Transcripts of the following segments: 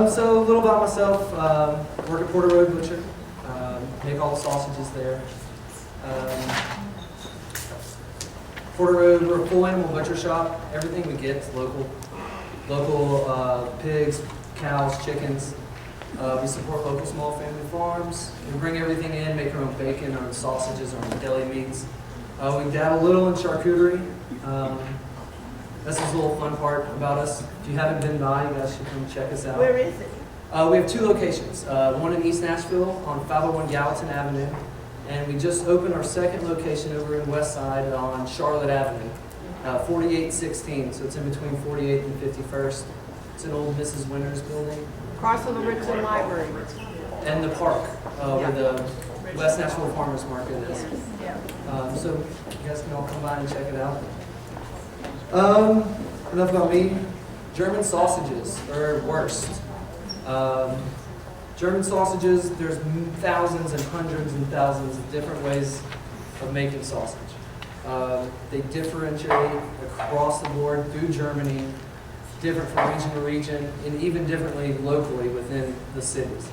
So a little about myself. Work at Porter Road Butcher. Make all the sausages there. Porter Road, we're a full animal butcher shop. Everything we get is local. Local pigs, cows, chickens. We support local small family farms. We bring everything in, make our own bacon, our own sausages, our own deli meats. We dabble a little in charcuterie. This is a little fun part about us. If you haven't been by, you guys should come check us out. Where is it? We have two locations. One in East Nashville on 501 Gallatin Avenue. And we just opened our second location over in West Side on Charlotte Avenue, 4816. So it's in between 48th and 51st. It's an old Mrs. Winters building. Across from the Richland Library. And the park where the West Nashville Farmers Market is. Yeah. So you guys can all come by and check it out. Enough about me. German sausages are worst. German sausages, there's thousands and hundreds and thousands of different ways of making sausage. They differentiate across the board through Germany, different from region to region, and even differently locally within the cities.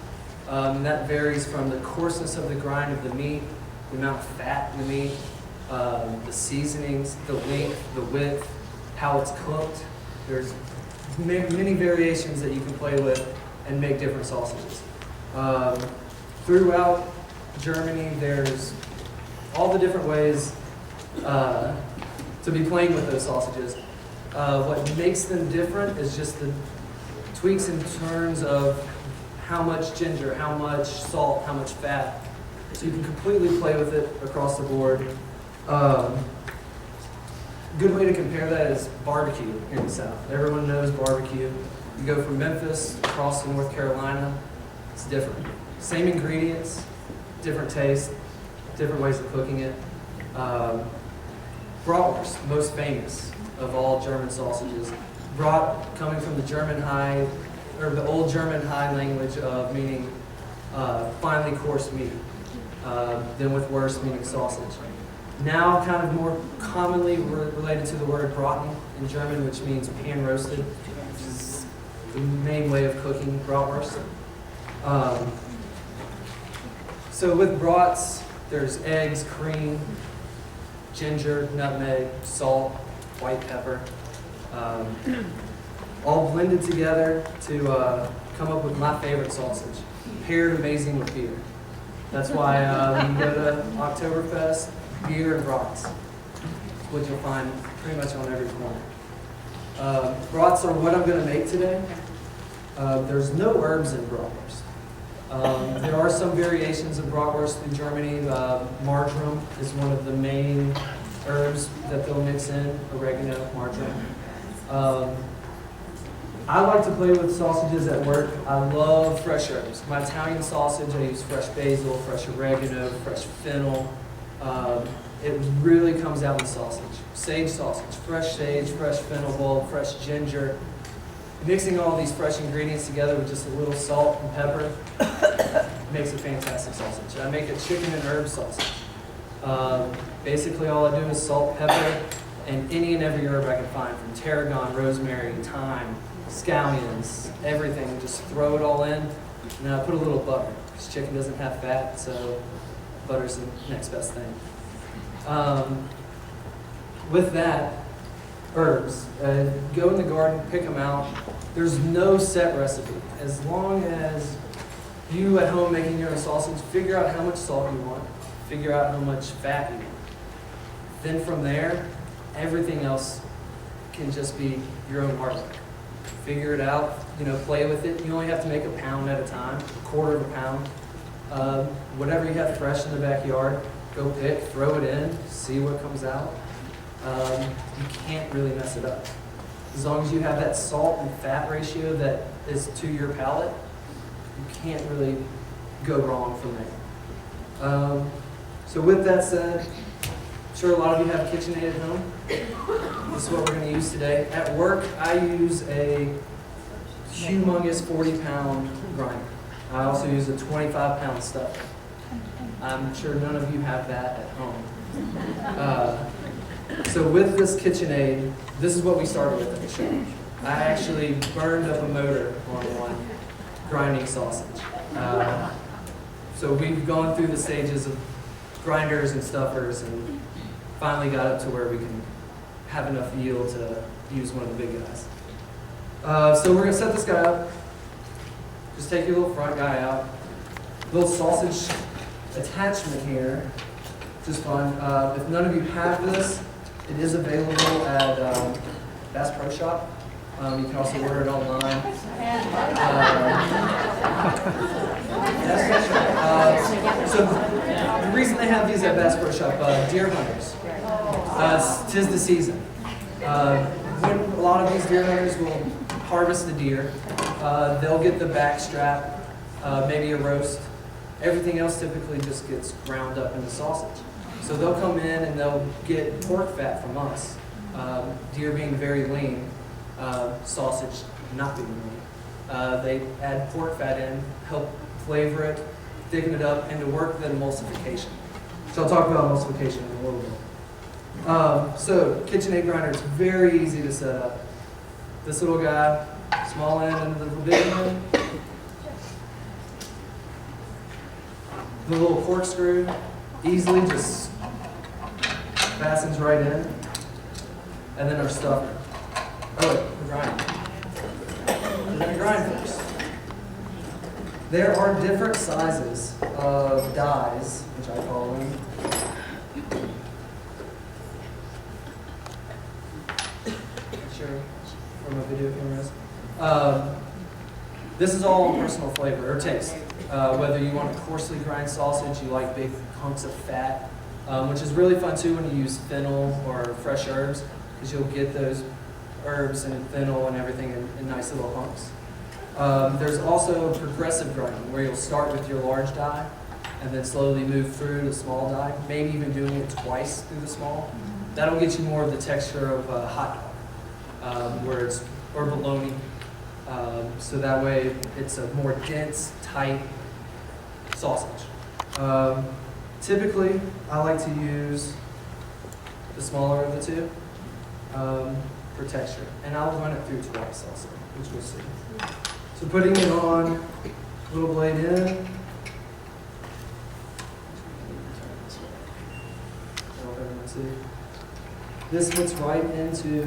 That varies from the coarseness of the grind of the meat, the amount of fat in the meat, the seasonings, the length, the width, how it's cooked. There's many variations that you can play with and make different sausages. Throughout Germany, there's all the different ways to be playing with those sausages. What makes them different is just the tweaks and turns of how much ginger, how much salt, how much fat. So you can completely play with it across the board. Good way to compare that is barbecue here in the South. Everyone knows barbecue. You go from Memphis across to North Carolina, it's different. Same ingredients, different taste, different ways of cooking it. Bratwurst, most famous of all German sausages. Brat coming from the German high, or the old German high language of meaning finely coarse meat, then with wurst meaning sausage. Now kind of more commonly related to the word braten in German, which means pan roasted, which is the main way of cooking bratwurst. So with brats, there's eggs, cream, ginger, nutmeg, salt, white pepper, all blended together to come up with my favorite sausage, paired amazing with beer. That's why when you go to Oktoberfest, beer and brats. That's what you'll find pretty much on every corner. Brats are what I'm going to make today. There's no herbs in bratwurst. There are some variations of bratwurst in Germany. Marjoram is one of the main herbs that they'll mix in, oregano, marjoram. I like to play with sausages at work. I love fresh herbs. My Italian sausage, I use fresh basil, fresh oregano, fresh fennel. It really comes out in sausage. Sage sausage, fresh sage, fresh fennel bulb, fresh ginger. Mixing all these fresh ingredients together with just a little salt and pepper makes a fantastic sausage. I make a chicken and herb sausage. Basically all I do is salt, pepper, and any and every herb I can find, from tarragon, rosemary, thyme, scallions, everything. Just throw it all in, and then I put a little butter, because chicken doesn't have fat, so butter's the next best thing. With that, herbs, go in the garden, pick them out. There's no set recipe. As long as you at home making your own sausage, figure out how much salt you want, figure out how much fat you want. Then from there, everything else can just be your own artwork. Figure it out, play with it. You only have to make a pound at a time, a quarter of a pound. Whatever you have fresh in the backyard, go pick, throw it in, see what comes out. You can't really mess it up. As long as you have that salt and fat ratio that is to your palate, you can't really go wrong from there. So with that said, I'm sure a lot of you have KitchenAid at home. This is what we're going to use today. At work, I use a humongous 40-pound grinder. I also use a 25-pound stuffer. I'm sure none of you have that at home. So with this KitchenAid, this is what we started with at the show. I actually burned up a motor on one grinding sausage. So we've gone through the stages of grinders and stuffers and finally got up to where we can have enough yield to use one of the big guys. So we're gonna set this guy up. Just take your little front guy out. Little sausage attachment here, just fun. If none of you have this, it is available at Bass Pro Shop. You can also order it online. So the reason they have these at Bass Pro Shop, deer hunters. 'Tis the season. When a lot of these deer hunters will harvest the deer, they'll get the back strap, maybe a roast. Everything else typically just gets ground up into sausage. So they'll come in and they'll get pork fat from us. Deer being very lean, sausage not being lean. They add pork fat in, help flavor it, thicken it up, and to work the emulsification. So I'll talk about emulsification in a little bit. So KitchenAid grinder, it's very easy to set up. This little guy, small end into the big one. The little corkscrew easily just fastens right in. And then our stuffer. Oh wait, the grinder. We're gonna grind first. There are different sizes of dies, which I call them. Sure, from a video cameras. This is all personal flavor or taste. Whether you want to coarsely grind sausage, you like big hunks of fat, which is really fun too when you use fennel or fresh herbs, because you'll get those herbs and fennel and everything in nice little hunks. There's also progressive grinding, where you'll start with your large die and then slowly move through the small die, maybe even doing it twice through the small. That'll get you more of the texture of a hot dog, or bologna. So that way it's a more dense, tight sausage. Typically, I like to use the smaller of the two for texture. And I'll run it through twice also, which we'll see. So putting it on, little blade in. This fits right into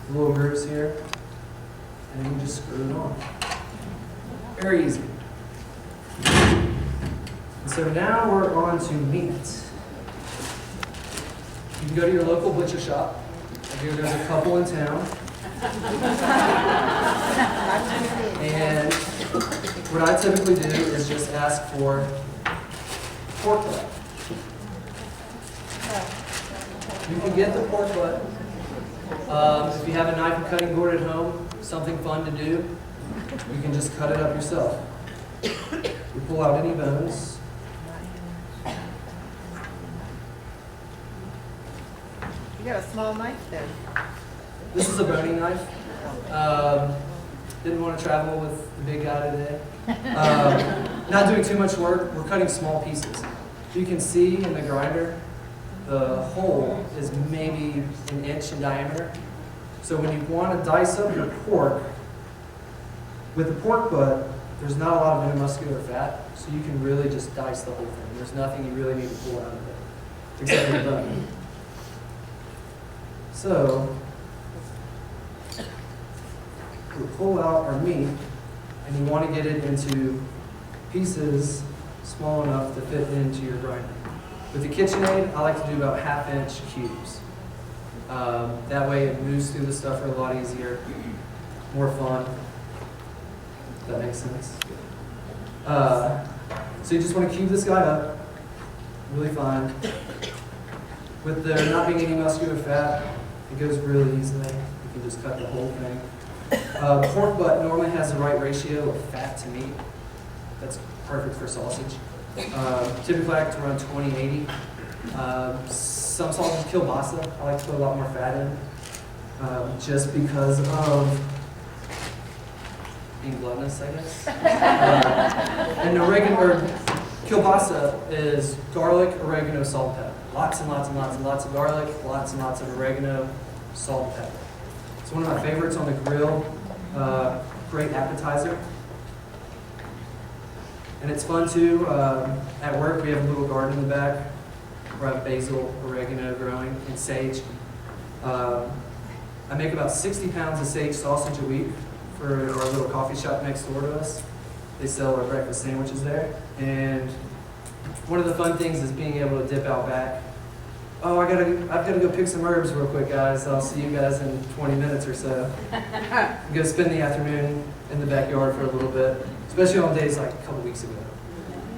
the little grooves here. And then you just screw it on. Very easy. And so now we're on to meat. You can go to your local butcher shop. There's a couple in town. And what I typically do is just ask for pork butt. You can get the pork butt. If you have a knife and cutting board at home, something fun to do, you can just cut it up yourself. You pull out any bones. You got a small knife then. This is a boning knife. Didn't want to travel with the big guy today. Not doing too much work. We're cutting small pieces. You can see in the grinder, the hole is maybe an inch in diameter. So when you want to dice up your pork, with the pork butt, there's not a lot of intermuscular fat, so you can really just dice the whole thing. There's nothing you really need to pull out of it, except for the bone. So, we pull out our meat, and you want to get it into pieces small enough to fit into your grinder. With the KitchenAid, I like to do about 1/2-inch cubes. That way it moves through the stuffer a lot easier, more fun. If that makes sense. So you just want to cube this guy up, really fine. With there not being any muscular fat, it goes really easily. You can just cut the whole thing. Pork butt normally has the right ratio of fat to meat. That's perfect for sausage. Typically I like to run 20-80. Some sausages, kielbasa, I like to put a lot more fat in, just because of being gluttonous, I guess. And kielbasa is garlic, oregano, salt, pepper. Lots and lots and lots and lots of garlic, lots and lots of oregano, salt, pepper. It's one of my favorites on the grill. Great appetizer. And it's fun too. At work, we have a little garden in the back where I have basil, oregano growing, and sage. I make about 60 pounds of sage sausage a week for our little coffee shop next door to us. They sell our breakfast sandwiches there. And one of the fun things is being able to dip out back. Oh, I've got to go pick some herbs real quick, guys. I'll see you guys in 20 minutes or so. Go spend the afternoon in the backyard for a little bit, especially on days like a couple weeks ago.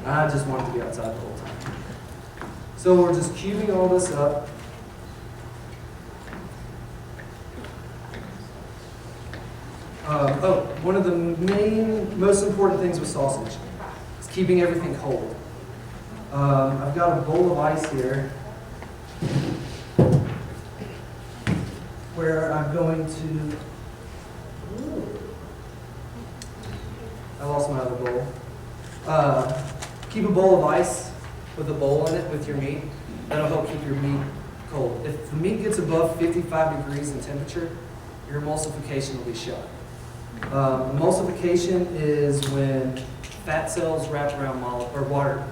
I just wanted to be outside the whole time. So we're just cubing all this up. One of the most important things with sausage is keeping everything cold. I've got a bowl of ice here where I'm going to, I lost my other bowl. Keep a bowl of ice with a bowl in it with your meat. That'll help keep your meat cold. If the meat gets above 55 degrees in temperature, your emulsification will be shut. Emulsification is when fat cells wrap around water.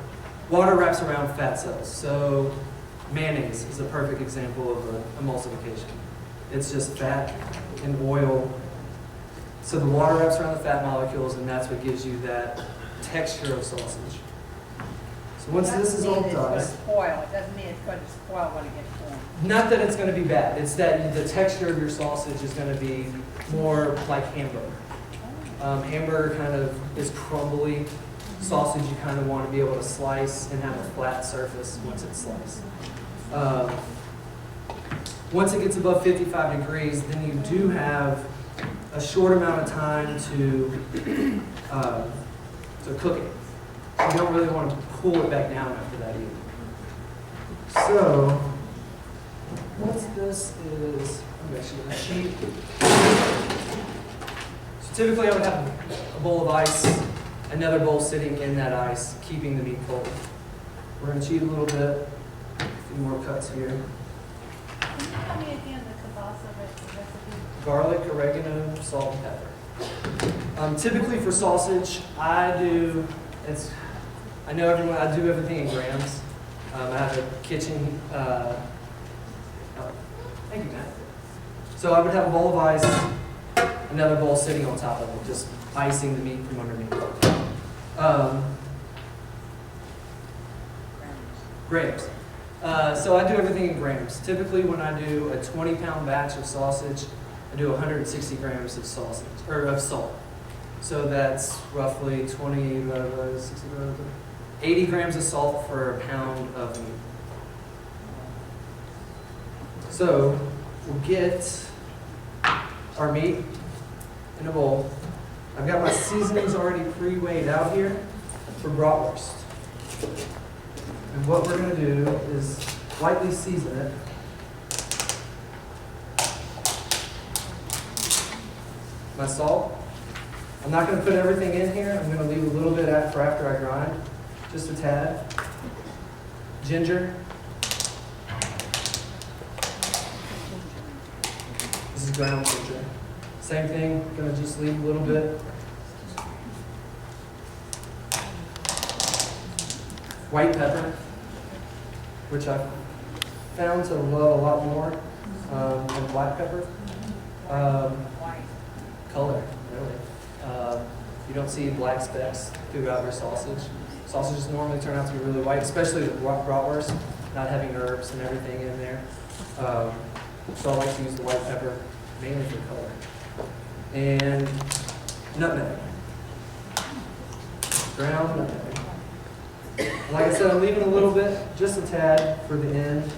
Water wraps around fat cells. So mayonnaise is a perfect example of an emulsification. It's just fat and oil. So the water wraps around the fat molecules, and that's what gives you that texture of sausage. So once this is all done, It doesn't mean it's going to spoil when it gets warm. not that it's going to be bad. It's that the texture of your sausage is going to be more like hamburger. Hamburger kind of is crumbly. Sausage you kind of want to be able to slice and have a flat surface once it's sliced. Once it gets above 55 degrees, then you do have a short amount of time to cook it. You don't really want to cool it back down after that either. So, once this is, I'm actually going to sheet. So typically I would have a bowl of ice, another bowl sitting in that ice, keeping the meat cold. We're going to cheat a little bit, a few more cuts here. Can you tell me again the kielbasa recipe? Garlic, oregano, salt, and pepper. Typically for sausage, I do everything in grams. I have a kitchen, thank you, Matt. So I would have a bowl of ice, another bowl sitting on top of it, just icing the meat from underneath. Grams. So I do everything in grams. Typically when I do a 20-pound batch of sausage, I do 160 grams of sausage, or of salt. So that's roughly 80 grams of salt for a pound of meat. So we'll get our meat in a bowl. I've got my seasonings already pre-weighed out here for bratwurst. And what we're going to do is lightly season it. My salt. I'm not going to put everything in here. I'm going to leave a little bit for after I grind, just a tad. Ginger. This is ground ginger. Same thing, going to just leave a little bit. White pepper, which I've found to love a lot more than black pepper. Color, really. You don't see black specks throughout your sausage. Sausages normally turn out to be really white, especially the bratwurst, not having herbs and everything in there. So I like to use the white pepper mainly for color. And nutmeg. Ground nutmeg. Like I said, I'm leaving a little bit, just a tad for the end.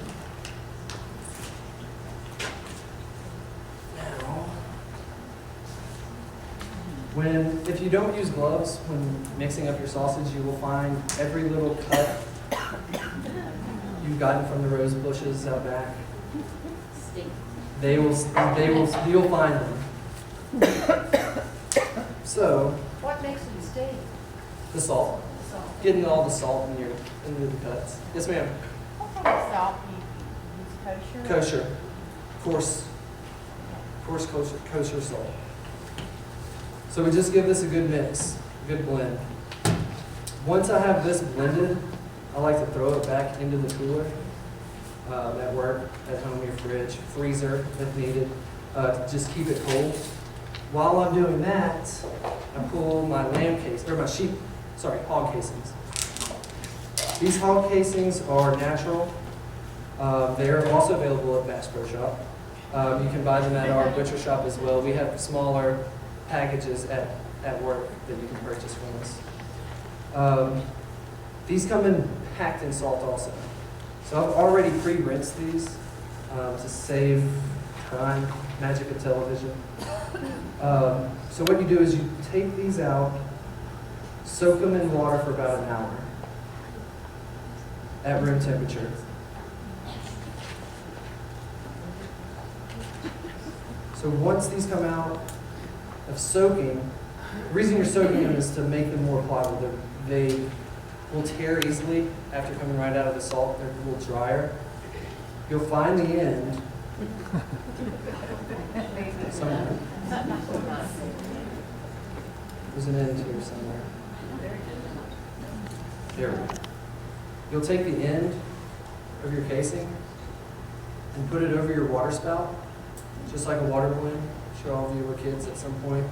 If you don't use gloves when mixing up your sausage, you will find every little cut you've gotten from the rose bushes out back. You'll find them. So, What makes them stink? the salt. Getting all the salt into the cuts. Yes, ma'am. What kind of salt do you use? Kosher? Kosher. Coarse coarse kosher salt. So we just give this a good mix, a good blend. Once I have this blended, I like to throw it back into the cooler at work, at home, your fridge, freezer if needed, to just keep it cold. While I'm doing that, I pull my hog casings. These hog casings are natural. They are also available at Bass Pro Shop. You can buy them at our butcher shop as well. We have smaller packages at work that you can purchase from us. These come in packed in salt also. So I've already pre-rinsed these to save time, magic of television. So what you do is you take these out, soak them in water for about an hour at room temperature. So once these come out of soaking, the reason you're soaking them is to make them more pliable. They will tear easily after coming right out of the salt. They're a little drier. You'll find the end somewhere. There's an end here somewhere. There we go. You'll take the end of your casing and put it over your water spout, just like a water balloon. I'm sure all of you were kids at some point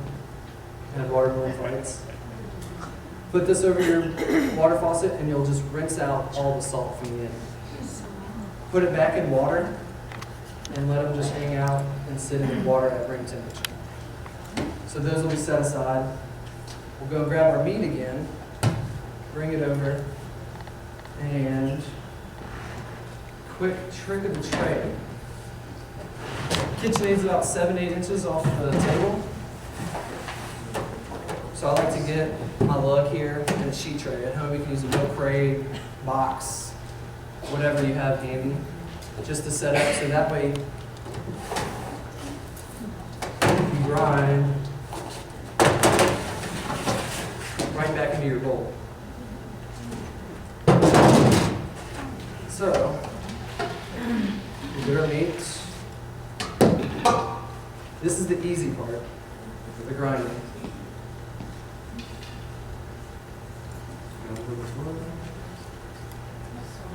and had water balloon fights. Put this over your water faucet and you'll just rinse out all the salt from the end. Put it back in water and let them just hang out and sit in the water at room temperature. So those will be set aside. We'll go grab our meat again, bring it over, and quick trick of the trade. KitchenAid's about 7-8 inches off the table. So I like to get my lug here and a sheet tray. At home you can use a milk crate, box, whatever you have handy, just to set up so that way you grind right back into your bowl. So, we get our meat. This is the easy part, the grinding.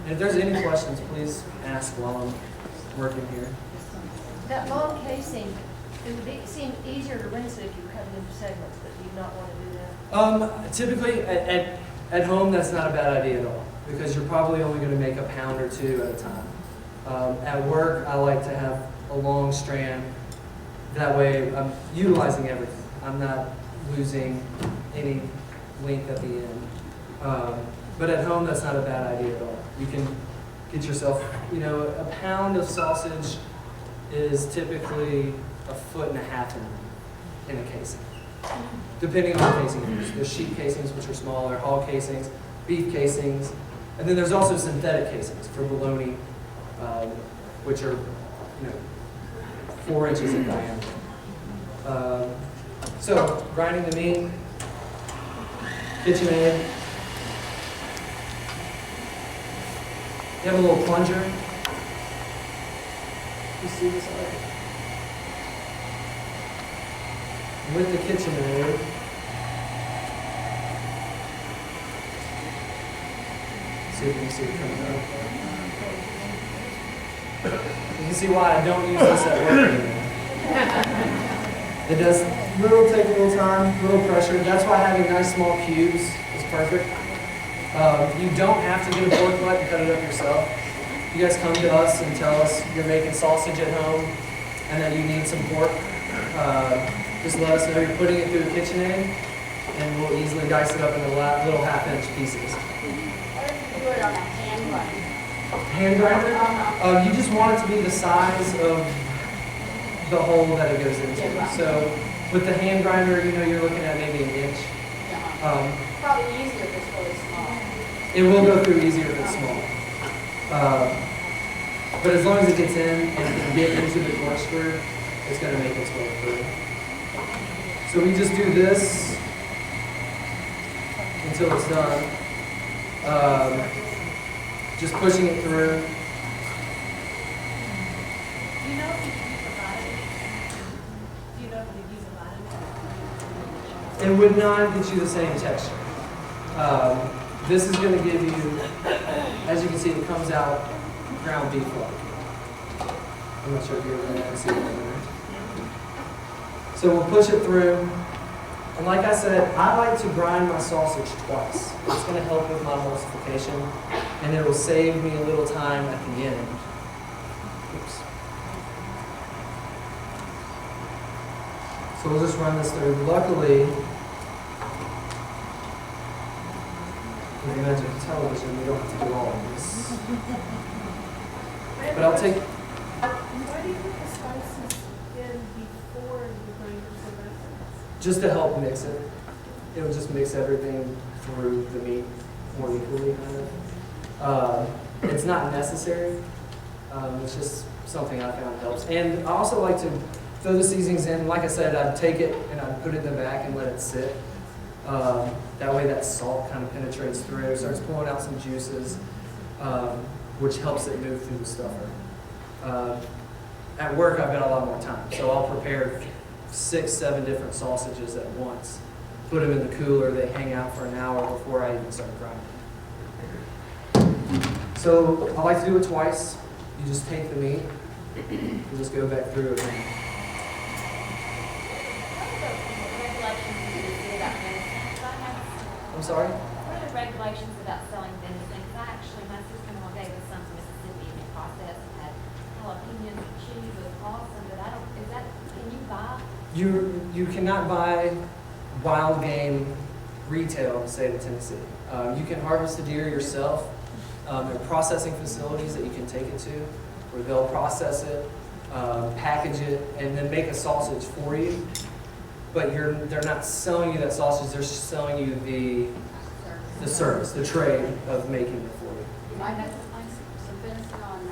And if there's any questions, please ask while I'm working here. That long casing, it would seem easier to rinse it if you cut it into segments, but do you not want to do that? Typically at home, that's not a bad idea at all, because you're probably only going to make a pound or two at a time. At work, I like to have a long strand. That way, I'm utilizing everything. I'm not losing any length at the end. But at home, that's not a bad idea at all. You can get yourself, a pound of sausage is typically 1.5 feet in a casing, depending on the casing you use. There's sheep casings, which are smaller, hog casings, beef casings, and then there's also synthetic casings for bologna, which are 4 inches in diameter. So grinding the meat, KitchenAid. You have a little plunger. You see this already? With the KitchenAid, see if you can see it coming out. You can see why I don't use this at work anymore. It does take a little time, little pressure. That's why having nice small cubes is perfect. You don't have to get a pork butt and cut it up yourself. You guys come to us and tell us you're making sausage at home and that you need some pork. Just let us know you're putting it through a KitchenAid, and we'll easily dice it up into little 1/2-inch pieces. What if you do it on a hand grinder? Hand grinder? You just want it to be the size of the hole that it goes into. So with the hand grinder, you're looking at maybe 1 inch. Probably easier if it's really small. It will go through easier if it's small. But as long as it gets in and can get into the corkscrew, it's going to make its way through. So we just do this until it's done. Just pushing it through. Do you know if you can provide It would not get you the same texture. This is going to give you, as you can see, it comes out ground beef like. I'm not sure if you're going to see it in there. So we'll push it through. And like I said, I like to grind my sausage twice. It's going to help with my emulsification, and it will save me a little time at the end. Oops. So we'll just run this through. Luckily, with the magic of television, we don't have to do all of this. But I'll take. Why do you put the spices in before you bring the tomatoes? Just to help mix it. It'll just mix everything through the meat more equally, kind of. It's not necessary. It's just something I found helps. And I also like to throw the seasonings in. Like I said, I'd take it and I'd put it in the back and let it sit. That way that salt kind of penetrates through, starts pulling out some juices, which helps it move through the stuffer. At work, I've got a lot more time, so I'll prepare 6, 7 different sausages at once. Put them in the cooler, they hang out for an hour before I even start grinding. So I like to do it twice. You just take the meat, you just go back through it again. I'm sorry? What are the regulations about selling venison? Because actually, my sister-in-law gave us some to Mississippi in the process and had jalapenos and cheese with awesome, but I don't, is that, can you buy? You cannot buy wild game retail in the state of Tennessee. You can harvest the deer yourself. There are processing facilities that you can take it to where they'll process it, package it, and then make a sausage for you. But they're not selling you that sausage, they're just selling you the service, the trade of making it for you. You might have to find some venison on,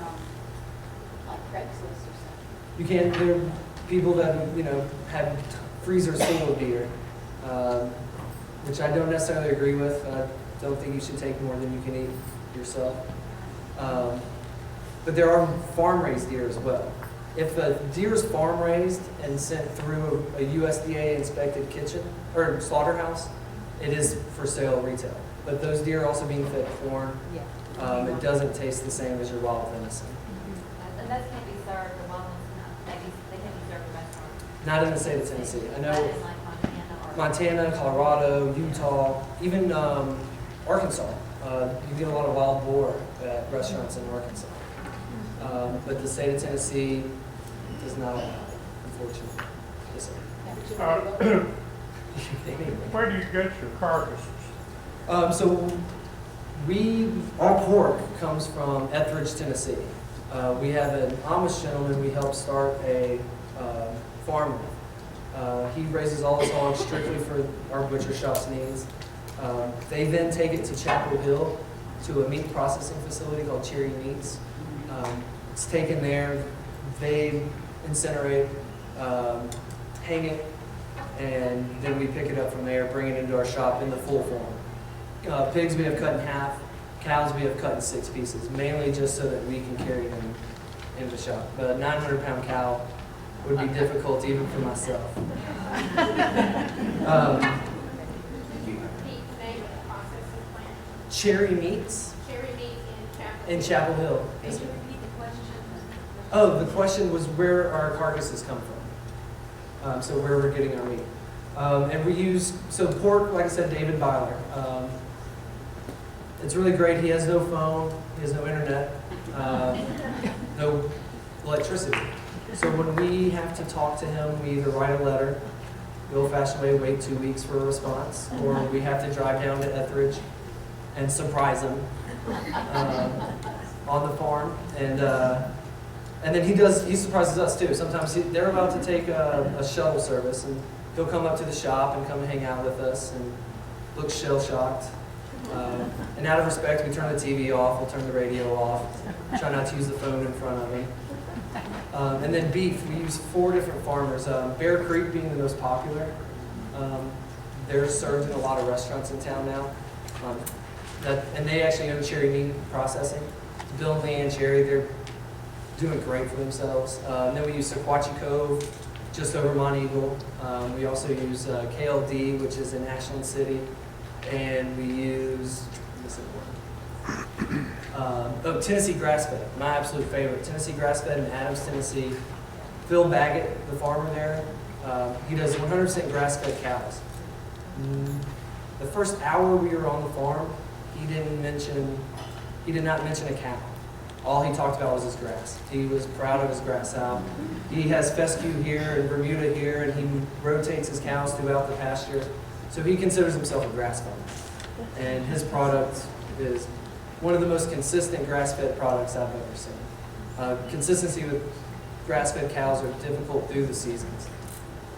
like Craigslist or something. You can, there are people that, have freezers full of deer, which I don't necessarily agree with. I don't think you should take more than you can eat yourself. But there are farm-raised deer as well. If a deer is farm-raised and sent through a USDA-inspected kitchen or slaughterhouse, it is for sale retail. But those deer are also being fed corn. It doesn't taste the same as your wild venison. And those can't be served, the wild ones, they can't be served in restaurants. Not in the state of Tennessee. I Not know in like Montana or. Montana, Colorado, Utah, even Arkansas. You get a lot of wild boar at restaurants in Arkansas. But the state of Tennessee does not allow it, unfortunately. Yes, sir. Where do you get your carcasses? So our pork comes from Etheridge, Tennessee. We have an Amish gentleman we helped start a farm with. He raises all his hogs strictly for our butcher shop's needs. They then take it to Chapel Hill to a meat processing facility called Cherry Meats. It's taken there, they incinerate, hang it, and then we pick it up from there, bring it into our shop in the full form. Pigs we have cut in half, cows we have cut in 6 pieces, mainly just so that we can carry them into the shop. But a 900-pound cow would be difficult even for myself. Repeat the name of the processing plant. Cherry Meats Cherry Meat in Chapel Hill. Can you repeat the question? Oh, the question was where our carcasses come from. So where we're getting our meat. And we use, so pork, like I said, David Byler. It's really great. He has no phone, he has no internet, no electricity. So when we have to talk to him, we either write a letter, the old-fashioned way, wait 2 weeks for a response, or we have to drive down to Etheridge and surprise him on the farm. And then he surprises us too. Sometimes they're allowed to take a shuttle service, and he'll come up to the shop and come and hang out with us and look shell-shocked. And out of respect, we turn the TV off, we'll turn the radio off, try not to use the phone in front of him. And then beef, we use 4 different farmers. Bear Creek being the most popular. They're served in a lot of restaurants in town now. And they actually own Cherry Meat Processing. Bill and Leanne Cherry, they're doing great for themselves. And then we use Sequatchie Cove, just over Mont Eagle. We also use KLD, which is in Ashland City, and we use Tennessee Grassfed, my absolute favorite. Tennessee Grassfed in Adams, Tennessee. Phil Baggett, the farmer there, he does 100% grass-fed cows. The first hour we were on the farm, he did not mention a cow. All he talked about was his grass. He was proud of his grass sow. He has fescue here and Bermuda here, and he rotates his cows throughout the pasture. So he considers himself a grass farmer. And his product is one of the most consistent grass-fed products I've ever seen. Consistency with grass-fed cows are difficult through the seasons.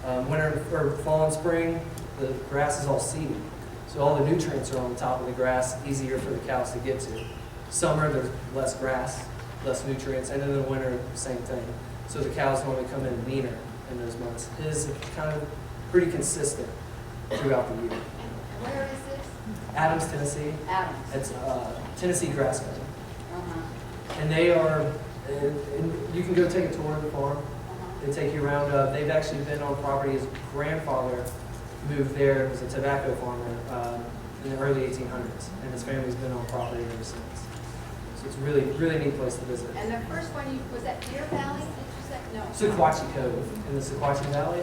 Winter or fall and spring, the grass is all seeded. So all the nutrients are on the top of the grass, easier for the cows to get to. Summer, there's less grass, less nutrients, and in the winter, same thing. So the cows normally come in leaner in those months. His is kind of pretty consistent throughout the year. Where is this? Adams, Tennessee. Adams. It's Tennessee Grassfed. Uh-huh. And they are, and you can go take a tour of the farm. They take you around. They've actually been on property. His grandfather moved there, was a tobacco farmer in the early 1800s, and his family's been on property ever since. So it's a really, really neat place to visit. And the first one, was that Deer Valley, did you say? No. Sequatchie Cove in the Sequatchie Valley.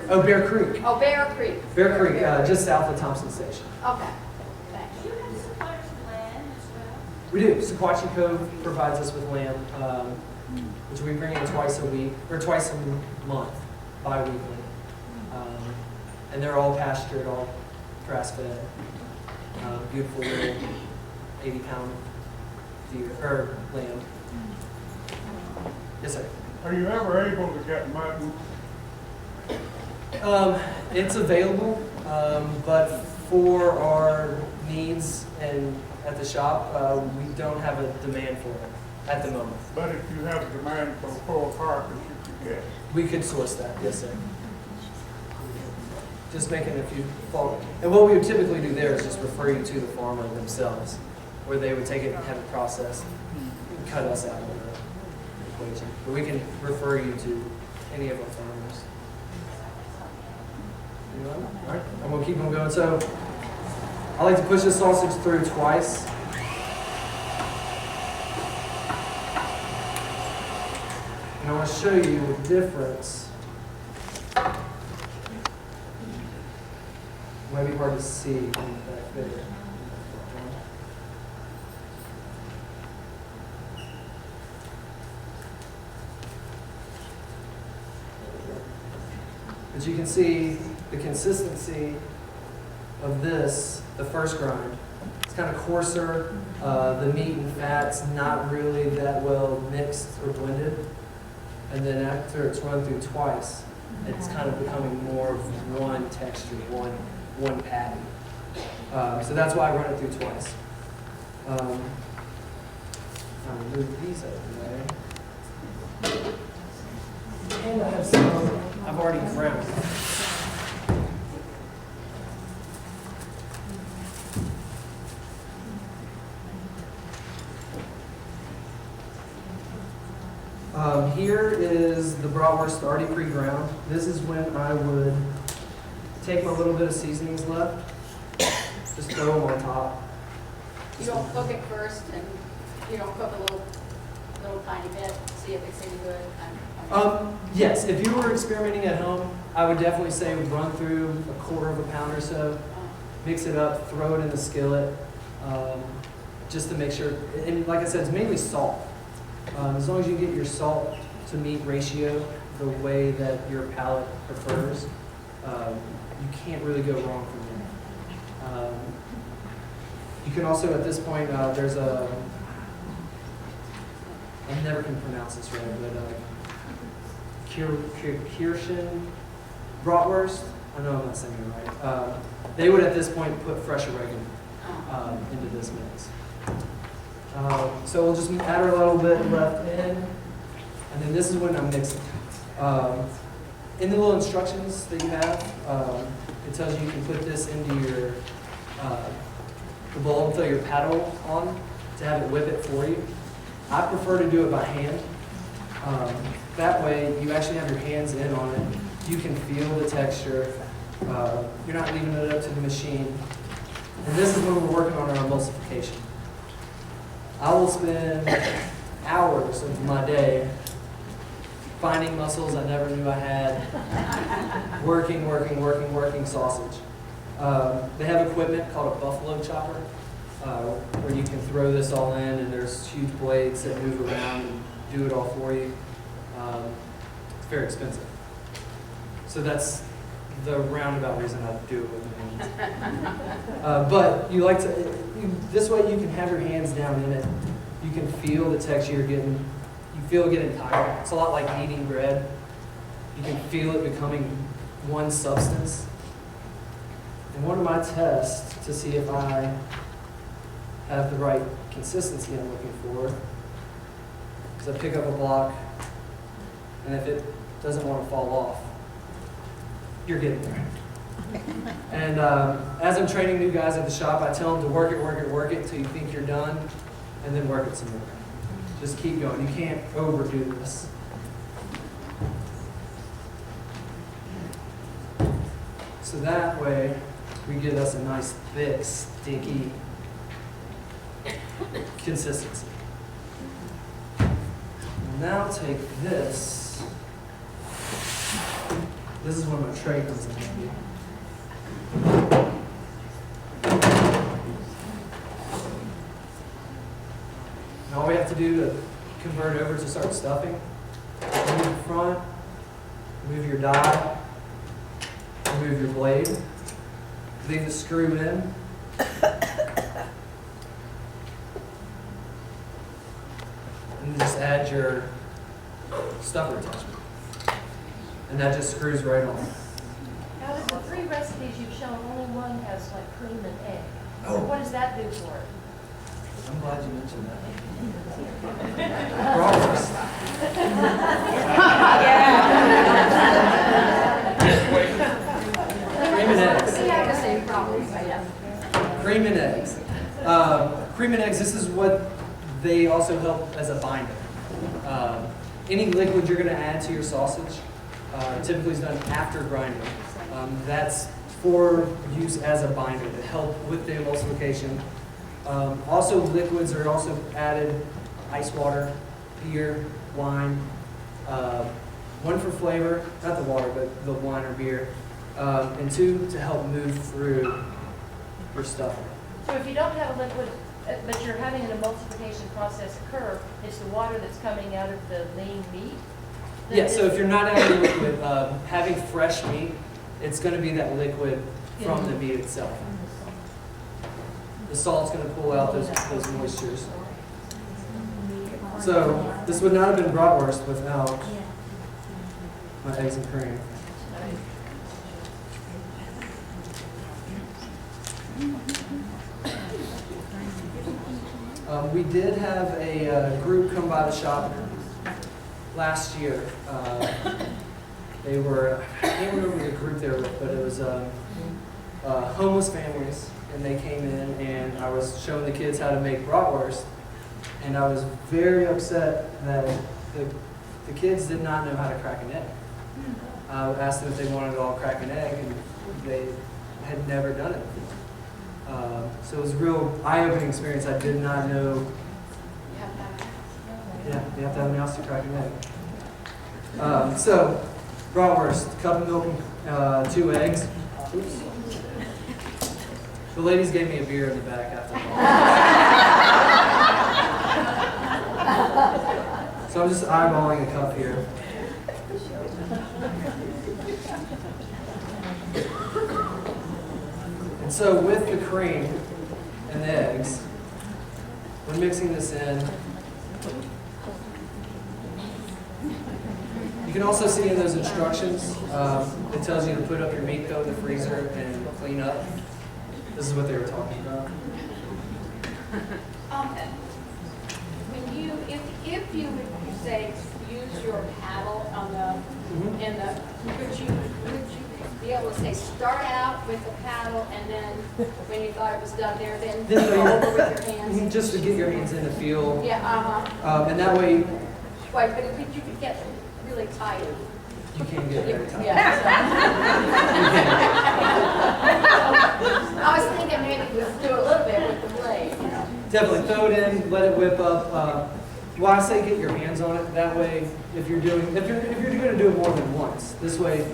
Oh, Bear Creek. Bear Creek. Bear Creek, just south of Thompson Station. Okay. Thanks. Do you have suppliers of land as well? We do. Sequatchie Cove provides us with land, which we bring in twice a week, or twice a month, bi-weekly. And they're all pastured, all grass-fed. Beautiful little 80-pound deer, or lamb. Yes, sir. Are you ever able to get mutton? It's available, but for our needs and at the shop, we don't have a demand for it at the moment. But if you have a demand for a full carcass, you can get it. We could source that, yes, sir. Just making a few phone. And what we would typically do there is just refer you to the farmer themselves, where they would take it and have it processed, and cut us out of the equation. But we can refer you to any of our farmers. All right, I'm gonna keep on going. So I like to push this sausage through twice. And I want to show you the difference. Might be hard to see in that video. But you can see the consistency of this, the first grind. It's kind of coarser. The meat and fat's not really that well mixed or blended. And then after it's run through twice, it's kind of becoming more of one texture, one patty. So that's why I run it through twice. I'll move these out of the way. And I have some I've already ground. Here is the bratwurst already pre-ground. This is when I would take my little bit of seasonings left, just throw them on top. You don't cook it first, and you don't cook a little tiny bit, see if it's any good? Yes, if you were experimenting at home, I would definitely say run through a quarter of a pound or so, mix it up, throw it in the skillet, just to make sure. And like I said, it's mainly salt. As long as you get your salt to meat ratio the way that your palate prefers, you can't really go wrong from there. You can also, at this point, there's a, I never can pronounce this right, but Kirschen bratwurst. I know I'm not saying it right. They would at this point put fresh oregano into this mix. So we'll just add a little bit left in, and then this is when I'm mixing. In the little instructions that you have, it tells you can put this into your the bowl and throw your paddle on to have it whip it for you. I prefer to do it by hand. That way, you actually have your hands in on it. You can feel the texture. You're not leaving it up to the machine. And this is when we're working on our emulsification. I will spend hours of my day finding muscles I never knew I had, working sausage. They have equipment called a buffalo chopper, where you can throw this all in, and there's huge blades that move around and do it all for you. It's very expensive. So that's the roundabout reason I do it with my hands. But you like to, this way you can have your hands down in it. You can feel the texture you're getting. You feel it getting tighter. It's a lot like kneading bread. You can feel it becoming one substance. And one of my tests to see if I have the right consistency I'm looking for is I pick up a block, and if it doesn't want to fall off, you're getting there. And as I'm training new guys at the shop, I tell them to work it until you think you're done, and then work it some more. Just keep going. You can't overdo this. So that way, we get us a nice, thick, sticky consistency. Now take this. This is when my tray comes in handy. And all we have to do to convert over to start stuffing, move the front, move your die, remove your blade, leave the screw in, and just add your stuffer attachment. And that just screws right on. Now, of the 3 recipes you've shown, only one has like cream and egg. Oh. What does that do for it? I'm glad you mentioned that. Bratwurst. Cream and eggs. We have the same problem, yeah. Cream and eggs. Cream and eggs, this is what they also help as a binder. Any liquid you're going to add to your sausage typically is done after grinding. That's for use as a binder to help with the emulsification. Also, liquids are also added: ice water, beer, wine. One for flavor, not the water, but the wine or beer. And 2 to help move through your stuffing. So if you don't have a liquid, but you're having an emulsification process occur, it's the water that's coming out of the main meat? Yeah, so if you're not adding liquid, having fresh meat, it's going to be that liquid from the meat itself. The salt's going to pull out those moistures. So this would not have been bratwurst without my eggs and cream. We did have a group come by the shop last year. They were, I can't remember the group they were with, but it was homeless families, and they came in, and I was showing the kids how to make bratwurst, and I was very upset that the kids did not know how to crack an egg. I asked them if they wanted to all crack an egg, and they had never done it. So it was a real eye-opening experience. I did not know. Yeah, you have to have an ounce to crack an egg. So, bratwurst, cup of milk and 2 eggs. Oops. The ladies gave me a beer in the back after all. So I'm just eyeballing a cup here. And so with the cream and the eggs, we're mixing this in. You can also see in those instructions, it tells you to put up your meat though in the freezer and clean up. This is what they were talking about. When you, if you would say use your paddle on the, in the, would you be able to say start out with the paddle and then when you thought it was done there, then go over with your hands? Just to get your hands in the feel. Yeah, And that way, Wait, but you could get really tight. You can get very tight. Yeah. I was thinking maybe we'll do a little bit with the blade, you know. Definitely throw it in, let it whip up. Why I say get your hands on it, that way if you're going to do it more than once, this way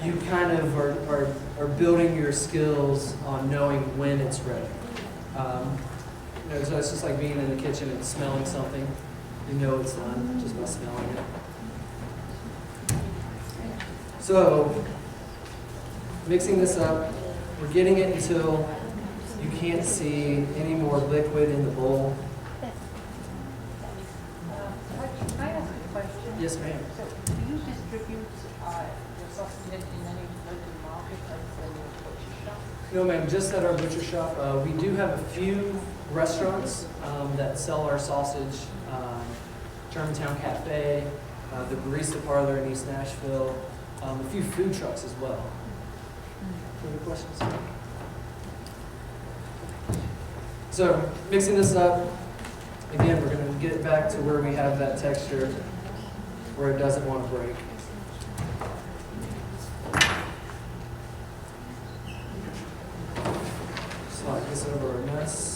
you kind of are building your skills on knowing when it's ready. You know, so it's just like being in the kitchen and smelling something. You know it's done just by smelling it. So, mixing this up, we're getting it until you can't see any more liquid in the bowl. Can I ask a question? Yes, ma'am. So, do you distribute your sausage in any local market, like say your butcher shop? No, ma'am, just at our butcher shop. We do have a few restaurants that sell our sausage. Germantown Cafe, the Barista Parlor in East Nashville, a few food trucks as well. Any questions? So, mixing this up, again, we're going to get it back to where we have that texture, where it doesn't want to break. Slide this over our mess.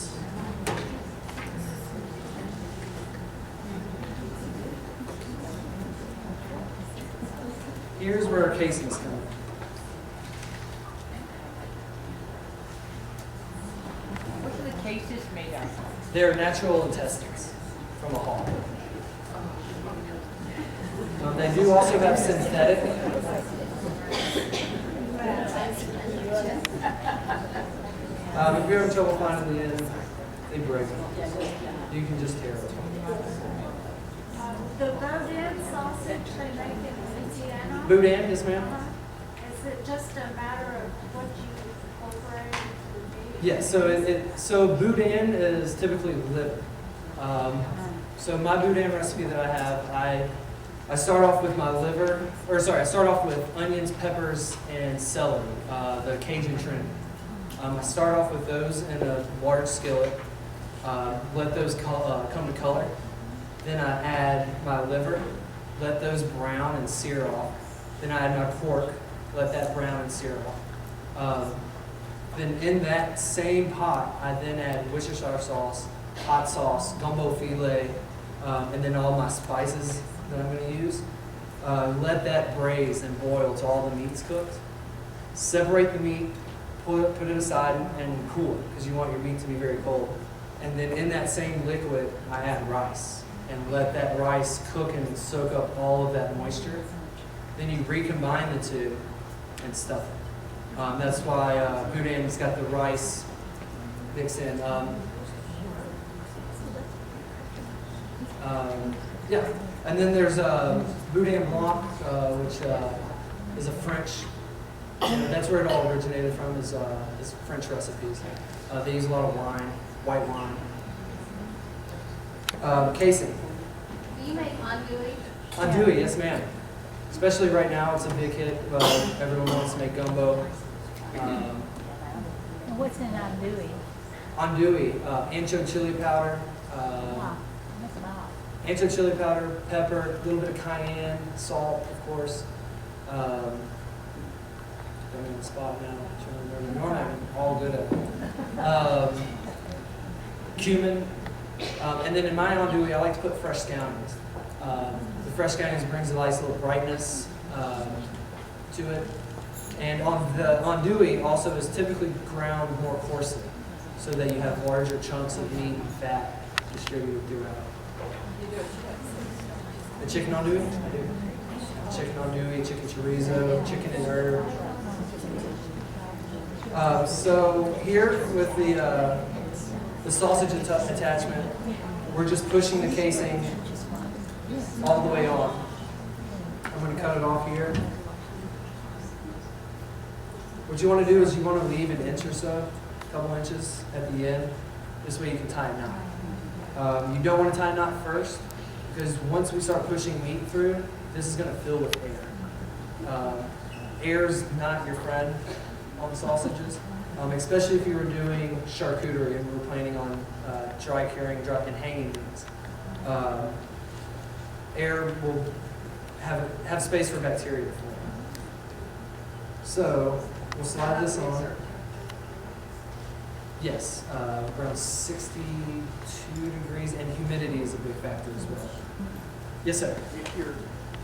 Here's where our casings come in. What are the cases made out of? They're natural intestines from a hog. They do also have synthetic. If you're having trouble finding the end, they break. You can just tear it. The Boudin sausage they make in Louisiana. Boudin, yes, ma'am. Is it just a matter of what you incorporate into the meat? Yes, so Boudin is typically liver. So my Boudin recipe that I have, I start off with my liver, I start off with onions, peppers, and celery, the Cajun Trinity. I start off with those in a large skillet, let those come to color. Then I add my liver, let those brown and sear off. Then I add my pork, let that brown and sear off. Then in that same pot, I then add Worcestershire sauce, hot sauce, gumbo filet, and then all my spices that I'm going to use. Let that braise and boil till all the meat's cooked. Separate the meat, put it aside and cool it because you want your meat to be very cold. And then in that same liquid, I add rice and let that rice cook and soak up all of that moisture. Then you recombine the two and stuff it. That's why Boudin's got the rice mixed in. Yeah, and then there's Boudin Blanc, which is a French. That's where it all originated from. Is French recipes. They use a lot of wine, white wine. Casing. Do you make andouille? Andouille, yes, ma'am. Especially right now, it's a big hit. Everyone wants to make gumbo. What's in andouille? Andouille, ancho chili powder. What's about? Ancho chili powder, pepper, a little bit of cayenne, salt, of course. I'm in the spot now. Trying to remember. Normally I'm all good at it. Cumin. And then in my andouille, I like to put fresh scallions. The fresh scallions brings a nice little brightness to it. And on the andouille also is typically ground more coarsely so that you have larger chunks of meat and fat distributed throughout. The chicken andouille? I do. Chicken andouille, chicken chorizo, chicken and herb. So here with the sausage attachment, we're just pushing the casing all the way on. I'm going to cut it off here. What you want to do is you want to leave an inch or so, a couple inches at the end. This way you can tie a knot. You don't want to tie a knot first because once we start pushing meat through, this is going to fill with air. Air's not your friend on the sausages, especially if you were doing charcuterie and we were planning on dry curing and hanging these. air will have space for bacteria to form. So we'll slide this on. Yes, around 62 degrees, and humidity is a big factor as well. Yes, sir. If you're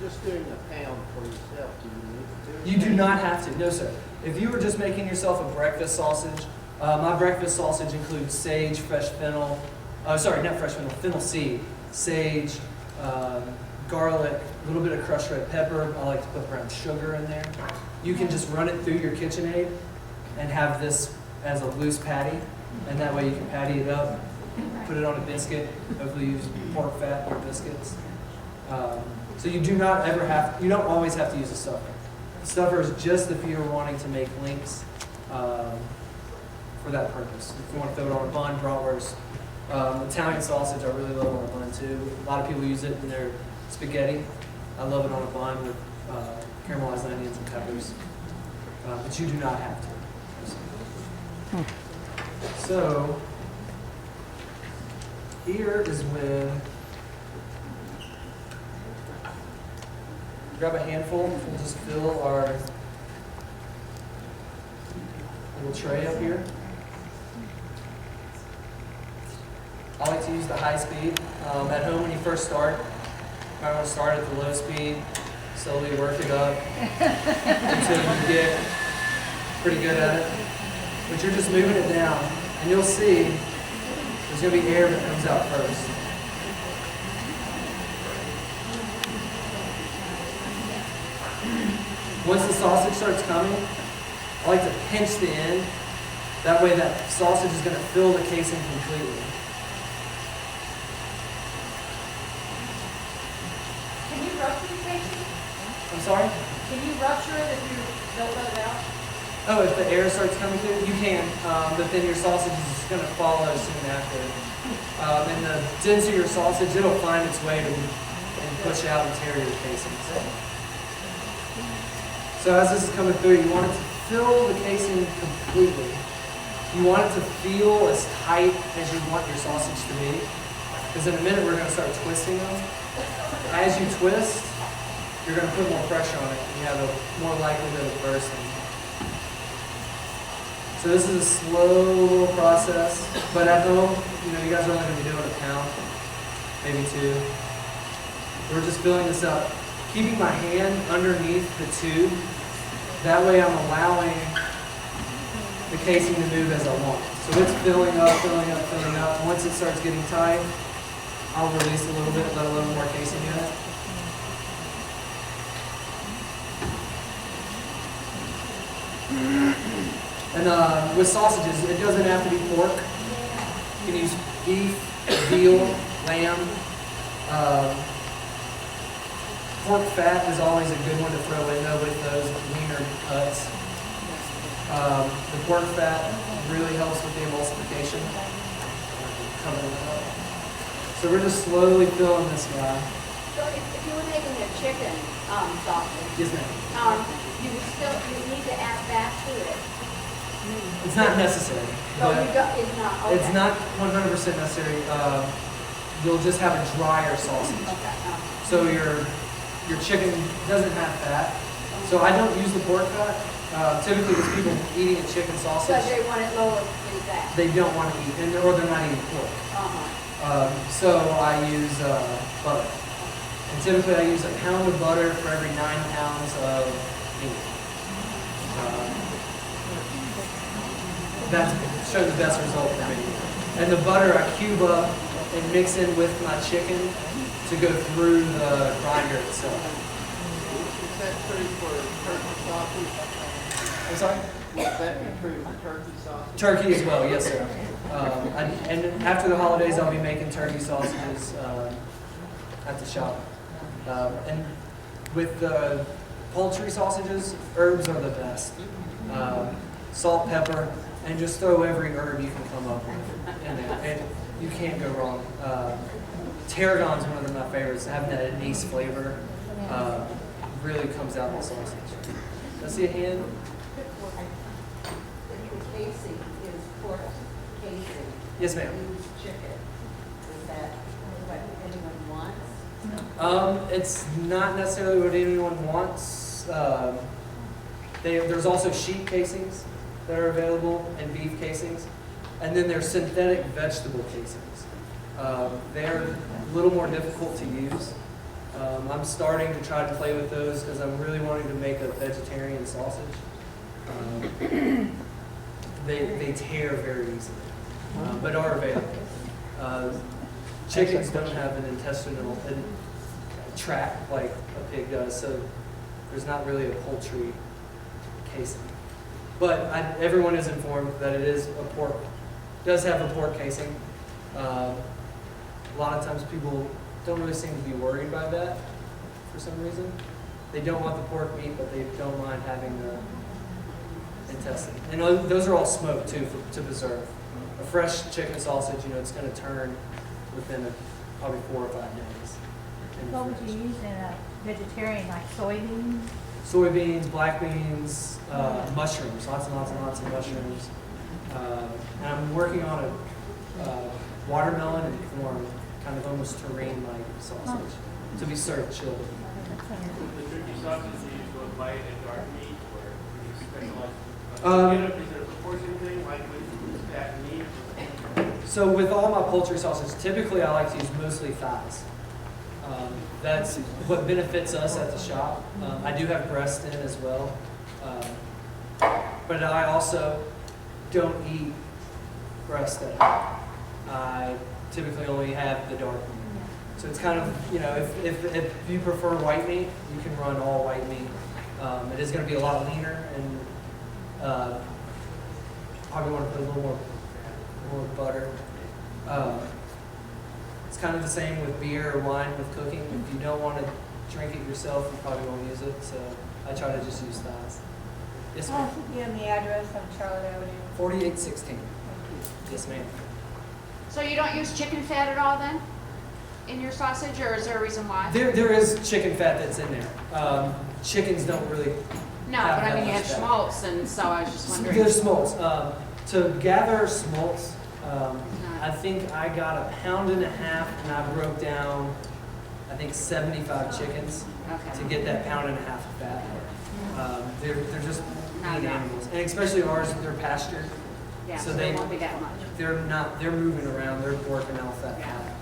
just doing a pound for yourself, do you need to do it? You do not have to, no sir. If you were just making yourself a breakfast sausage, my breakfast sausage includes sage, fresh fennel, sorry, not fresh fennel, fennel seed, sage, garlic, a little bit of crushed red pepper. I like to put brown sugar in there. You can just run it through your KitchenAid and have this as a loose patty, and that way you can patty it up, put it on a biscuit, hopefully use pork fat in your biscuits. So you do not ever have, you don't always have to use a stuffer. The stuffer is just if you're wanting to make links for that purpose. If you want to throw it on a bun, bratwurst. Italian sausage I really love on a bun too. A lot of people use it in their spaghetti. I love it on a bun with caramelized onions and peppers. But you do not have to. So, here is when grab a handful, we'll just fill our little tray up here. I like to use the high speed. At home when you first start, you might want to start at the low speed, slowly work it up until you get pretty good at it. But you're just moving it down, and you'll see there's going to be air that comes out first. Once the sausage starts coming, I like to pinch the end. That way that sausage is going to fill the casing completely. Can you rupture the casing? I'm sorry? Can you rupture it if you don't let it out? Oh, if the air starts coming through, you can, but then your sausage is just going to follow soon after. And the denser your sausage, it'll find its way to and push out and tear your casing. So as this is coming through, you want it to fill the casing completely. You want it to feel as tight as you want your sausage to be. Because in a minute we're going to start twisting them. As you twist, you're going to put more pressure on it, and you have a more likelihood of bursting. So this is a slow process, but at home, you guys are only going to be doing a pound, maybe 2. We're just filling this up, keeping my hand underneath the tube. That way I'm allowing the casing to move as I want. So it's filling up, filling up, filling up. Once it starts getting tight, I'll release a little bit, let a little more casing in it. And with sausages, it doesn't have to be pork. You can use beef, veal, lamb. Pork fat is always a good one to throw in though with those leaner cuts. The pork fat really helps with the emulsification. So we're just slowly filling this guy. So if you were making a chicken sausage, Yes, ma'am. you need to add fat to it. It's not necessary. So But it's not, okay. it's not 100% necessary. You'll just have a drier sausage. Okay, So your chicken doesn't have fat. So I don't use the pork fat. Typically, with people eating a chicken So sausage, they want it lower in fat. they don't want to eat, or they're not eating pork. So I use butter. And typically, I use a pound of butter for every 9 pounds of meat. That shows the best result for me. And the butter I cube up and mix in with my chicken to go through the grinder itself. Is that true for turkey sausage? I'm sorry? Is that true for turkey sausage? Turkey as well, yes sir. And after the holidays, I'll be making turkey sausages at the shop. And with the poultry sausages, herbs are the best. Salt, pepper, and just throw every herb you can come up with in there. And you can't go wrong. Tarragon's one of my favorites. Having that anise flavor really comes out in the sausage. I see a hand. The casing is pork casing. Yes, ma'am. Use chicken. Is that what anyone wants? It's not necessarily what anyone wants. There's also sheep casings that are available and beef casings. And then there's synthetic vegetable casings. They're a little more difficult to use. I'm starting to try to play with those because I'm really wanting to make a vegetarian sausage. They tear very easily, but are available. Chickens don't have an intestinal tract like a pig does, so there's not really a poultry casing. But everyone is informed that it is a pork, does have a pork casing. A lot of times people don't really seem to be worried by that for some reason. They don't want the pork meat, but they don't mind having the intestine. And those are all smoked too to preserve. A fresh chicken sausage, it's going to turn within probably 4 or 5 days. What would you use in a vegetarian, like soybeans? Soybeans, black beans, mushrooms, lots and lots and lots of mushrooms. And I'm working on a watermelon and corn, kind of almost terrine-like sausage, to be served chilled. The turkey sausage, do you use both white and dark meat, or do you specialize? Is it a proportion thing, like with that meat? So with all my poultry sausages, typically I like to use mostly thighs. That's what benefits us at the shop. I do have breast in as well. But I also don't eat breast at home. I typically only have the dark meat. So it's kind of, if you prefer white meat, you can run all white meat. It is going to be a lot leaner and probably want to put a little more butter. It's kind of the same with beer or wine with cooking. If you don't want to drink it yourself, you probably won't use it. So I try to just use thighs. Yes, ma'am. You have the address on Charlotte Avenue. 4816. Yes, ma'am. So you don't use chicken fat at all then, in your sausage, or is there a reason why? There is chicken fat that's in there. Chickens don't really. No, but I mean, you have schmaltz, and so I was just wondering. There's smolts. To gather smolts, I think I got 1.5 pounds, and I broke down, I think 75 chickens to get that 1.5 pounds of fat. They're just meat animals, and especially ours, they're pastured. Yeah, so they won't be that much. They're moving around. They're working off that fat.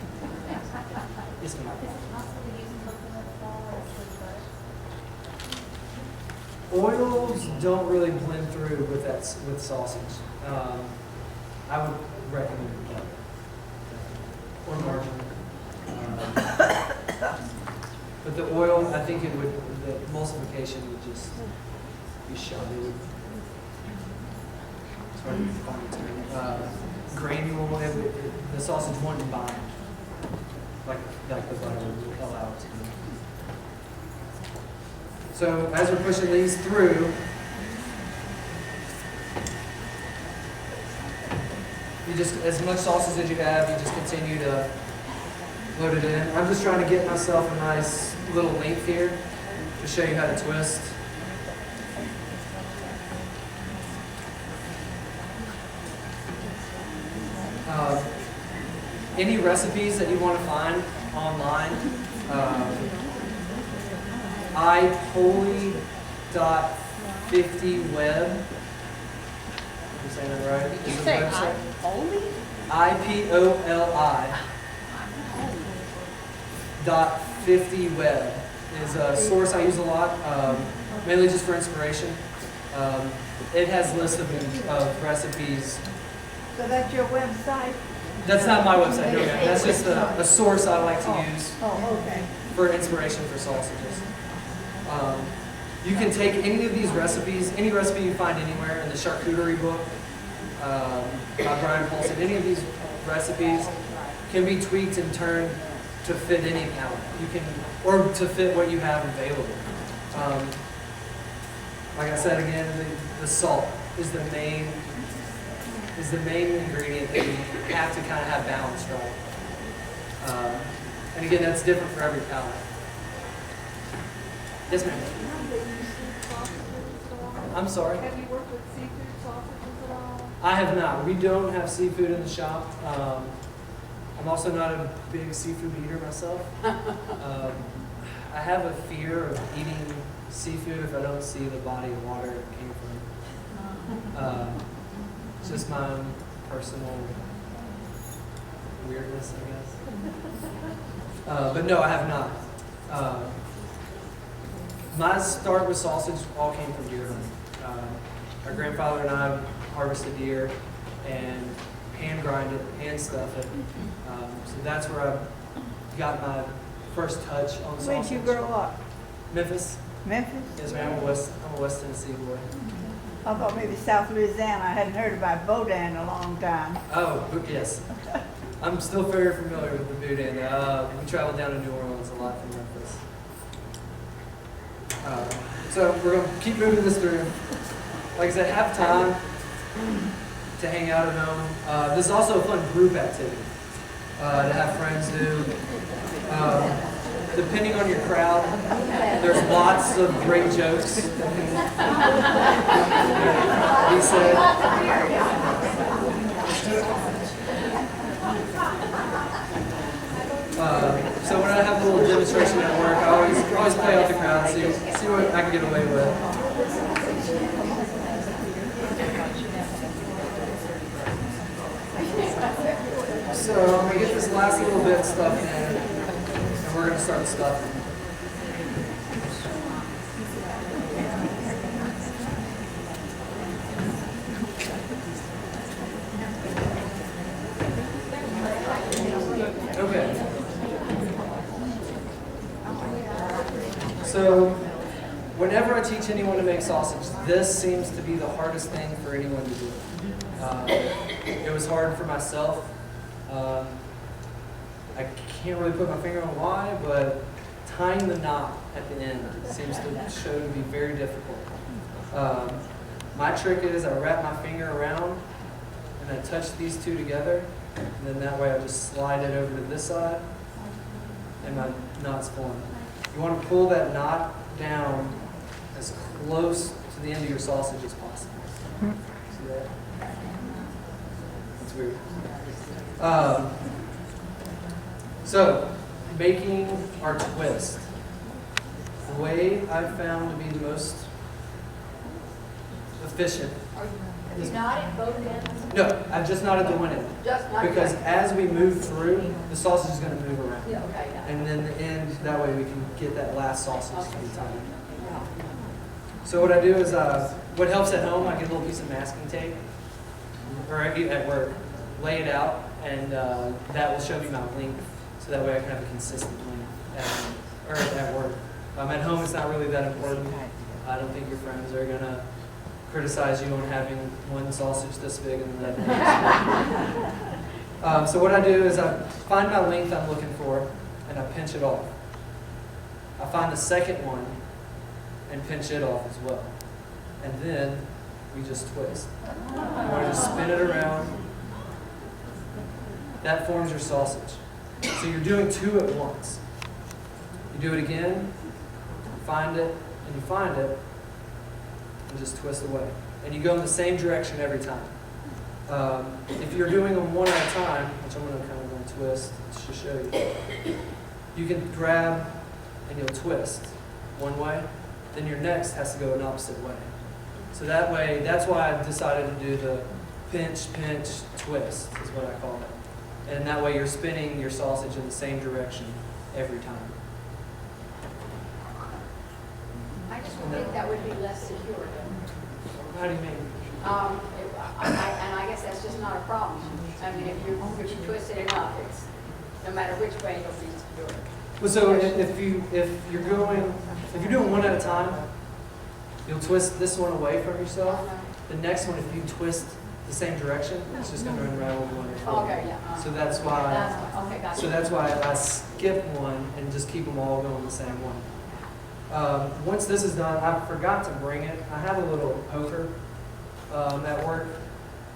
Yes, ma'am. Oils don't really blend through with sausage. I would recommend butter or margarine. But the oil, I think the emulsification would just be shot. It's hard to find. Granule, the sausage wouldn't bind like the butter would allow it to. So as we're pushing these through, you just, as much sausage as you have, you just continue to load it in. I'm just trying to get myself a nice little length here to show you how to twist. Any recipes that you want to find online, iPoli.50web. I'm saying that right? Did you say iPoli? IPOLI. .50web is a source I use a lot, mainly just for inspiration. It has lists of recipes. So that's your website? That's not my website, no, ma'am. That's just a source I like to use for inspiration for sausages. You can take any of these recipes, any recipe you find anywhere in the charcuterie book by Brian Paulson, any of these recipes can be tweaked and turned to fit any palate. You can, or to fit what you have available. Like I said again, the salt is the main ingredient that you have to kind of have balanced right. And again, that's different for every palate. Yes, ma'am. I'm sorry. Have you worked with seafood sausages at all? I have not. We don't have seafood in the shop. I'm also not a big seafood eater myself. I have a fear of eating seafood if I don't see the body of water it came from. It's just my own personal weirdness, I guess. But no, I have not. My start with sausage all came from deer hunting. Our grandfather and I harvested deer and hand grind it, hand stuff it. So that's where I got my first touch on sausage. Where'd you grow up? Memphis. Memphis? Yes, ma'am. I'm a West Tennessee boy. I thought maybe South Louisiana. I hadn't heard about Boudin in a long time. Oh, yes. I'm still very familiar with the boudin. We traveled down to New Orleans a lot from Memphis. So we're going to keep moving this through. Like I said, have time to hang out at home. This is also a fun group activity to have friends do. Depending on your crowd, there's lots of great jokes that can be said. So when I have a little demonstration at work, I always play off the crowd, see what I can get away with. So I'm going to get this last little bit stuffed in, and we're going to start stuffing. Okay. So whenever I teach anyone to make sausage, this seems to be the hardest thing for anyone to do. It was hard for myself. I can't really put my finger on why, but tying the knot at the end seems to show to be very difficult. My trick is I wrap my finger around and I touch these two together, and then that way I just slide it over to this side and my knot's formed. You want to pull that knot down as close to the end of your sausage as possible. See that? That's weird. So, making our twist. The way I've found to be the most efficient. Have you knotted both ends? No, I've just knotted the one end. Just not. Because as we move through, the sausage is going to move around. Yeah, okay, yeah. And then the end, that way we can get that last sausage to be tied. So what I do is, what helps at home, I get a little piece of masking tape, or I get at work, lay it out, and that will show me my length, so that way I can have a consistent length at work. At home, it's not really that important. I don't think your friends are going to criticize you on having one sausage this big and then so what I do is I find my length I'm looking for, and I pinch it off. I find the second one and pinch it off as well. And then we just twist. You want to just spin it around. That forms your sausage. So you're doing two at once. You do it again, you find it, and you find it, and just twist away. And you go in the same direction every time. If you're doing them one at a time, which I'm going to kind of go twist to show you, you can grab and you'll twist one way, then your next has to go an opposite way. So that way, that's why I decided to do the pinch, pinch, twist, is what I call it. And that way you're spinning your sausage in the same direction every time. I just would think that would be less secure. How do you mean? And I guess that's just not a problem. I mean, if you twist it enough, it's, no matter which way, it'll be secure. Well, so if you're doing one at a time, you'll twist this one away from yourself. The next one, if you twist the same direction, it's just going to unravel one. Okay, yeah. So that's why. Okay, gotcha. So that's why I skip one and just keep them all going the same way. Once this is done, I forgot to bring it. I have a little poker at work.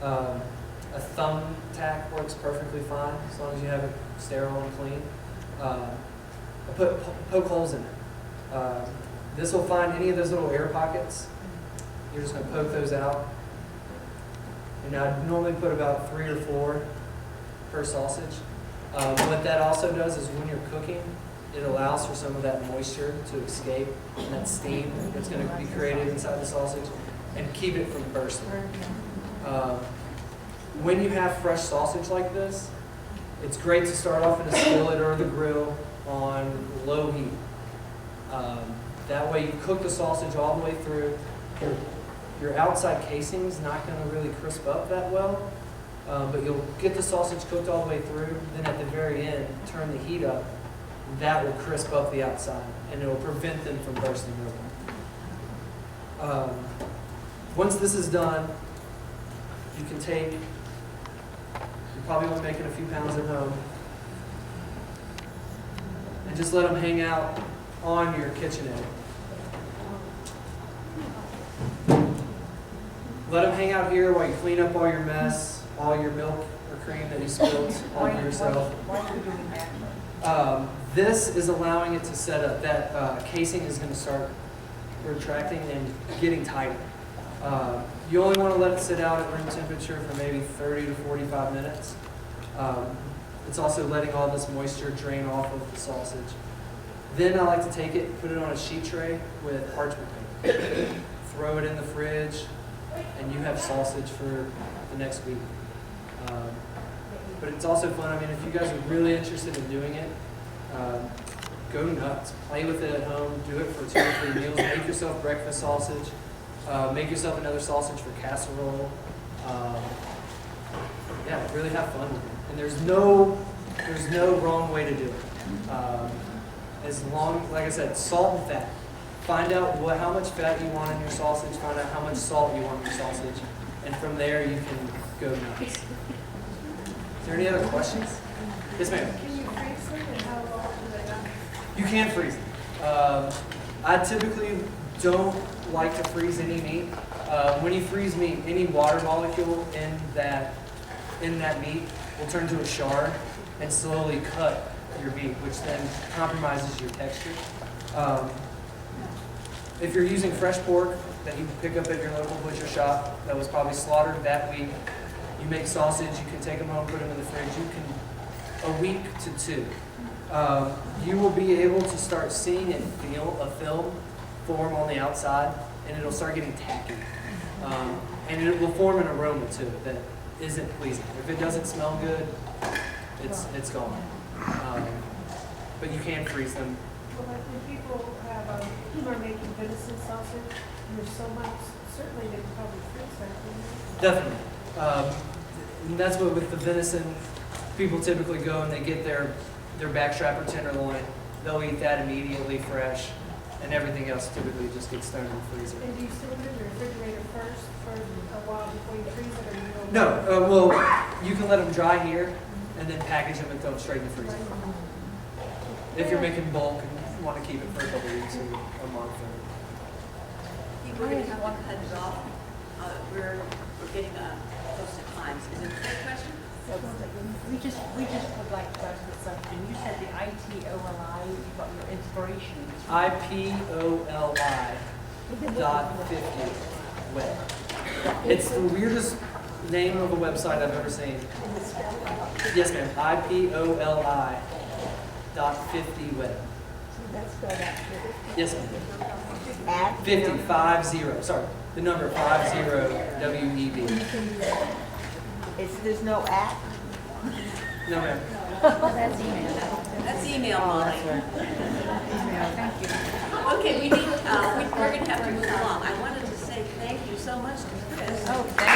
A thumb tack works perfectly fine as long as you have it sterile and clean. I poke holes in it. This will find any of those little air pockets. You're just going to poke those out. And I normally put about 3 or 4 per sausage. What that also does is when you're cooking, it allows for some of that moisture to escape and that steam that's going to be created inside the sausage and keep it from bursting. When you have fresh sausage like this, it's great to start off in a skillet or the grill on low heat. That way you cook the sausage all the way through. Your outside casing is not going to really crisp up that well, but you'll get the sausage cooked all the way through. Then at the very end, turn the heat up. That will crisp up the outside, and it will prevent them from bursting open. Once this is done, you can take, you probably want to make it a few pounds at home, and just let them hang out on your KitchenAid. Let them hang out here while you clean up all your mess, all your milk or cream that you spilled on yourself. Why are you doing that? This is allowing it to set up. That casing is going to start retracting and getting tighter. You only want to let it sit out at room temperature for maybe 30 to 45 minutes. It's also letting all this moisture drain off of the sausage. Then I like to take it, put it on a sheet tray with parchment paper, throw it in the fridge, and you have sausage for the next week. But it's also fun. I mean, if you guys are really interested in doing it, go nuts. Play with it at home. Do it for 2 or 3 meals. Make yourself breakfast sausage. Make yourself another sausage for casserole. Yeah, really have fun with it. And there's no wrong way to do it. As long, like I said, salt and fat. Find out how much fat you want in your sausage. Find out how much salt you want in your sausage, and from there you can go nuts. Is there any other questions? Yes, ma'am. Can you freeze them and how long do they last? You can freeze them. I typically don't like to freeze any meat. When you freeze meat, any water molecule in that meat will turn to a shard and slowly cut your meat, which then compromises your texture. If you're using fresh pork that you pick up at your local butcher shop that was probably slaughtered that week, you make sausage, you can take them home, put them in the fridge. You can, a week to 2. You will be able to start seeing and feel a film form on the outside, and it'll start getting tacky. And it will form an aroma to it that isn't pleasing. If it doesn't smell good, it's gone. But you can freeze them. Well, like when people are making venison sausage, and there's so much, certainly they can probably freeze that. Definitely. And that's what with the venison, people typically go and they get their backstrap or tenderloin. They'll eat that immediately fresh, and everything else typically just gets thrown in the freezer. And do you still put it in the refrigerator first for a while before you freeze it, or you don't? No, well, you can let them dry here, and then package them and throw them straight in the freezer. If you're making bulk and you want to keep it for a couple weeks or a month. We're going to have to cut it off. We're getting close to time. Is it a quick question? We just would like to ask you something. You said the ITOLI, what your inspiration is. IPOLI.50 web. It's the weirdest name of a website I've ever seen. Yes, ma'am. IPOLI.50 web. That's spelled out. Yes, ma'am. At? 50. Sorry, the number 50 WEB. There's no at? No, ma'am. That's email. That's email, Molly. Thank you. Okay, we're going to have to move along. I wanted to say thank you so much to Chris. Oh, thank